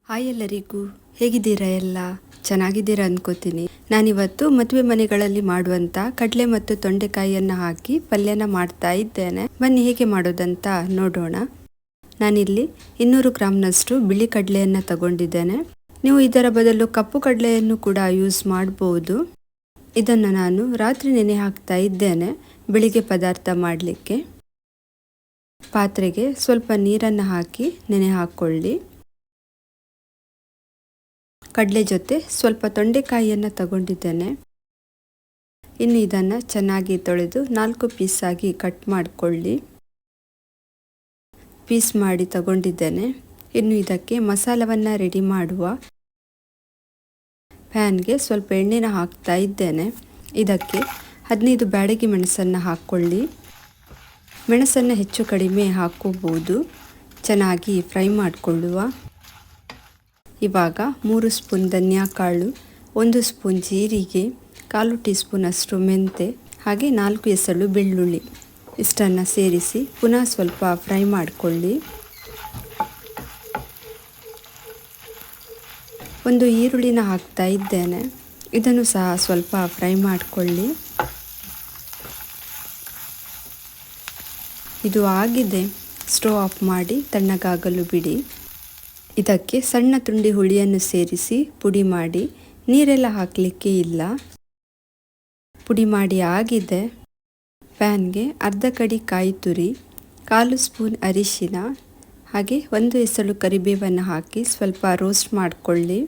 Hi ಎಲ್ಲರಿಗೂ, ಹೇಗಿದ್ದೀರಾ? ಎಲ್ಲ ಚೆನ್ನಾಗಿದ್ದೀರಾ ಅನ್ಕೋತೀನಿ. ನಾನಿವತ್ತು ಮದುವೆ ಮನೆಗಳಲ್ಲಿ ಮಾಡುವಂಥ ಕಡಲೆ ಮತ್ತು ತೊಂಡೆಕಾಯಿಯನ್ನು ಹಾಕಿ ಪಲ್ಯನ ಮಾಡ್ತಾ ಇದ್ದೇನೆ. ಬನ್ನಿ ಹೇಗೆ ಮಾಡೋದಂತ ನೋಡೋಣ. ನಾನಿಲ್ಲಿ 200 ಗ್ರಾಮ್ನಷ್ಟು ಬಿಳಿ ಕಡಲೆಯನ್ನು ತಗೊಂಡಿದ್ದೇನೆ. ನೀವು ಇದರ ಬದಲು ಕಪ್ಪು ಕಡಲೆಯನ್ನು ಕೂಡ ಯೂಸ್ ಮಾಡ್ಬೋದು. ಇದನ್ನು ನಾನು ರಾತ್ರಿ ನೆನೆ ಹಾಕ್ತಾ ಇದ್ದೇನೆ ಬೆಳಿಗ್ಗೆ ಪದಾರ್ಥ ಮಾಡಲಿಕ್ಕೆ. ಪಾತ್ರೆಗೆ ಸ್ವಲ್ಪ ನೀರನ್ನು ಹಾಕಿ ನೆನೆ ಹಾಕ್ಕೊಳ್ಳಿ. ಕಡಲೆ ಜೊತೆ ಸ್ವಲ್ಪ ತೊಂಡೆಕಾಯಿಯನ್ನು ತಗೊಂಡಿದ್ದೇನೆ. ಇನ್ನು ಇದನ್ನು ಚೆನ್ನಾಗಿ ತೊಳೆದು 4 ಪೀಸಾಗಿ ಕಟ್ ಮಾಡಿಕೊಳ್ಳಿ. ಪೀಸ್ ಮಾಡಿ ತಗೊಂಡಿದ್ದೇನೆ. ಇನ್ನು ಇದಕ್ಕೆ ಮಸಾಲವನ್ನು ರೆಡಿ ಮಾಡುವ. ಪ್ಯಾನ್ಗೆ ಸ್ವಲ್ಪ ಎಣ್ಣೆನ ಹಾಕ್ತಾ ಇದ್ದೇನೆ. ಇದಕ್ಕೆ 15 ಬ್ಯಾಡಗಿ ಮೆಣಸನ್ನು ಹಾಕ್ಕೊಳ್ಳಿ. ಮೆಣಸನ್ನು ಹೆಚ್ಚು ಕಡಿಮೆ ಹಾಕೋಬಹುದು. ಚೆನ್ನಾಗಿ ಫ್ರೈ ಮಾಡಿಕೊಳ್ಳುವ. ಇವಾಗ 3 ಸ್ಪೂನ್ ಧನಿಯಾ ಕಾಳು, 1 ಸ್ಪೂನ್ ಜೀರಿಗೆ, 1/4 ಟೀ ಸ್ಪೂನ್ ಅಷ್ಟು ಮೆಂತೆ, ಹಾಗೆ 4 ಎಸಳು ಬೆಳ್ಳುಳ್ಳಿ ಇಷ್ಟನ್ನು ಸೇರಿಸಿ ಪುನಃ ಸ್ವಲ್ಪ ಫ್ರೈ ಮಾಡಿಕೊಳ್ಳಿ. ಒಂದು ಈರುಳ್ಳಿನ ಹಾಕ್ತಾ ಇದ್ದೇನೆ. ಇದನ್ನು ಸಹ ಸ್ವಲ್ಪ ಫ್ರೈ ಮಾಡಿಕೊಳ್ಳಿ. ಇದು ಆಗಿದೆ. ಸ್ಟವ್ ಆಫ್ ಮಾಡಿ ತಣ್ಣಗಾಗಲು ಬಿಡಿ. ಇದಕ್ಕೆ ಸಣ್ಣ ತುಂಡಿ ಹುಳಿಯನ್ನು ಸೇರಿಸಿ ಪುಡಿ ಮಾಡಿ. ನೀರೆಲ್ಲ ಹಾಕಲಿಕ್ಕೆ ಇಲ್ಲ. ಪುಡಿ ಮಾಡಿ ಆಗಿದೆ. ಪ್ಯಾನ್ಗೆ ಅರ್ಧ ಕಡಿ ಕಾಯಿ ತುರಿ, 1/4 ಸ್ಪೂನ್ ಅರಿಶಿನ, ಹಾಗೆ 1 ಎಸಳು ಕರಿಬೇವನ್ನು ಹಾಕಿ ಸ್ವಲ್ಪ ರೋಸ್ಟ್ ಮಾಡಿಕೊಳ್ಳಿ.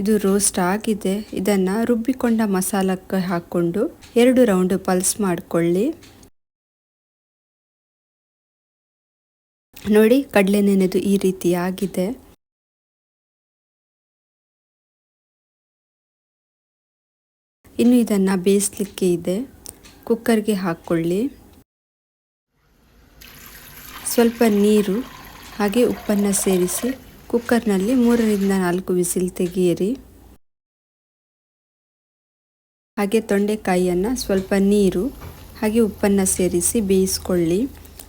ಇದು ರೋಸ್ಟ್ ಆಗಿದೆ. ಇದನ್ನು ರುಬ್ಬಿಕೊಂಡ ಮಸಾಲಕ್ಕೆ ಹಾಕ್ಕೊಂಡು 2 ರೌಂಡ್ ಪಲ್ಸ್ ಮಾಡಿಕೊಳ್ಳಿ. ನೋಡಿ, ಕಡಲೆ ನೆನೆದು ಈ ರೀತಿ ಆಗಿದೆ. ಇನ್ನು ಇದನ್ನು ಬೇಯಿಸಲಿಕ್ಕೆ ಇದೆ. ಕುಕ್ಕರ್ಗೆ ಹಾಕ್ಕೊಳ್ಳಿ. ಸ್ವಲ್ಪ ನೀರು ಹಾಗೆ ಉಪ್ಪನ್ನು ಸೇರಿಸಿ ಕುಕ್ಕರ್ನಲ್ಲಿ 3 ರಿಂದ 4 ವಿಸಿಲ್ ತೆಗೆಯಿರಿ. ಹಾಗೆ ತೊಂಡೆಕಾಯಿಯನ್ನು ಸ್ವಲ್ಪ ನೀರು ಹಾಗೆ ಉಪ್ಪನ್ನು ಸೇರಿಸಿ ಬೇಯಿಸ್ಕೊಳ್ಳಿ.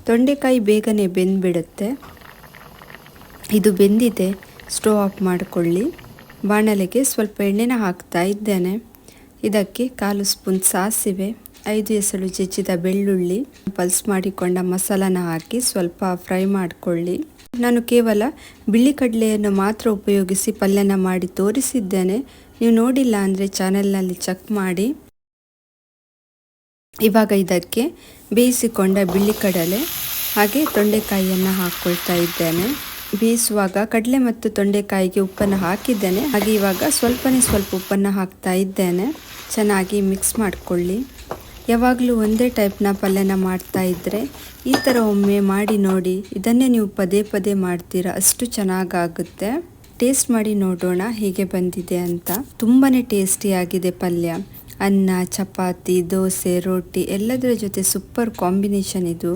ತೊಂಡೆಕಾಯಿ ಬೇಗನೆ ಬೆಂದ್ಬಿಡುತ್ತೆ. ಇದು ಬೆಂದಿದೆ. ಸ್ಟವ್ ಆಫ್ ಮಾಡಿಕೊಳ್ಳಿ. ಬಾಣಲೆಗೆ ಸ್ವಲ್ಪ ಎಣ್ಣೆನ ಹಾಕ್ತಾ ಇದ್ದೇನೆ. ಇದಕ್ಕೆ 1/4 ಸ್ಪೂನ್ ಸಾಸಿವೆ, 5 ಎಸಳು ಜಜ್ಜಿದ ಬೆಳ್ಳುಳ್ಳಿ, ಪಲ್ಸ್ ಮಾಡಿಕೊಂಡ ಮಸಾಲನ ಹಾಕಿ ಸ್ವಲ್ಪ ಫ್ರೈ ಮಾಡಿಕೊಳ್ಳಿ. ನಾನು ಕೇವಲ ಬಿಳಿ ಕಡಲೆಯನ್ನು ಮಾತ್ರ ಉಪಯೋಗಿಸಿ ಪಲ್ಯನ ಮಾಡಿ ತೋರಿಸಿದ್ದೇನೆ. ನೀವು ನೋಡಿಲ್ಲ ಅಂದರೆ ಚಾನೆಲ್ನಲ್ಲಿ ಚೆಕ್ ಮಾಡಿ. ಇವಾಗ ಇದಕ್ಕೆ ಬೇಯಿಸಿಕೊಂಡ ಬಿಳಿ ಕಡಲೆ ಹಾಗೆ ತೊಂಡೆಕಾಯಿಯನ್ನು ಹಾಕ್ಕೊಳ್ತಾ ಇದ್ದೇನೆ. ಬೇಯಿಸುವಾಗ ಕಡಲೆ ಮತ್ತು ತೊಂಡೆಕಾಯಿಗೆ ಉಪ್ಪನ್ನು ಹಾಕಿದ್ದೇನೆ. ಹಾಗೆ ಇವಾಗ ಸ್ವಲ್ಪ ಉಪ್ಪನ್ನು ಹಾಕ್ತಾ ಇದ್ದೇನೆ. ಚೆನ್ನಾಗಿ ಮಿಕ್ಸ್ ಮಾಡಿಕೊಳ್ಳಿ. ಯಾವಾಗಲೂ ಒಂದೇ ಟೈಪ್ನ ಪಲ್ಯನ ಮಾಡ್ತಾ ಇದ್ದರೆ ಈ ಥರ ಒಮ್ಮೆ ಮಾಡಿ ನೋಡಿ. ಇದನ್ನೇ ನೀವು ಪದೇ ಪದೇ ಮಾಡ್ತೀರಾ, ಅಷ್ಟು ಚೆನ್ನಾಗಾಗುತ್ತೆ. ಟೇಸ್ಟ್ ಮಾಡಿ ನೋಡೋಣ ಹೇಗೆ ಬಂದಿದೆ ಅಂತ. ತುಂಬಾ ಟೇಸ್ಟಿಯಾಗಿದೆ ಪಲ್ಯ. ಅನ್ನ, ಚಪಾತಿ, ದೋಸೆ, ರೋಟಿ ಎಲ್ಲದರ ಜೊತೆ ಸೂಪರ್ ಕಾಂಬಿನೇಷನ್ ಇದು.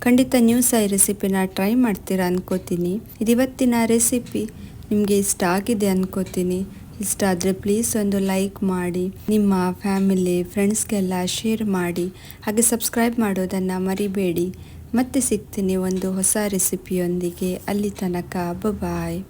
ಖಂಡಿತ ನೀವು ಸಹ ಈ ರೆಸಿಪಿನ ಟ್ರೈ ಮಾಡ್ತೀರಾ ಅನ್ಕೋತೀನಿ. ಇದು ಇವತ್ತಿನ ರೆಸಿಪಿ ನಿಮಗೆ ಇಷ್ಟ ಆಗಿದೆ ಅನ್ಕೋತೀನಿ. ಇಷ್ಟ ಆದರೆ ಪ್ಲೀಸ್ ಒಂದು ಲೈಕ್ ಮಾಡಿ, ನಿಮ್ಮ ಫ್ಯಾಮಿಲಿ ಫ್ರೆಂಡ್ಸ್ಗೆಲ್ಲ ಶೇರ್ ಮಾಡಿ, ಹಾಗೆ ಸಬ್ಸ್ಕ್ರೈಬ್ ಮಾಡೋದನ್ನು ಮರಿಬೇಡಿ. ಮತ್ತೆ ಸಿಗ್ತೀನಿ ಒಂದು ಹೊಸ ರೆಸಿಪಿಯೊಂದಿಗೆ. ಅಲ್ಲಿ ತನಕ ಬಾಯ್.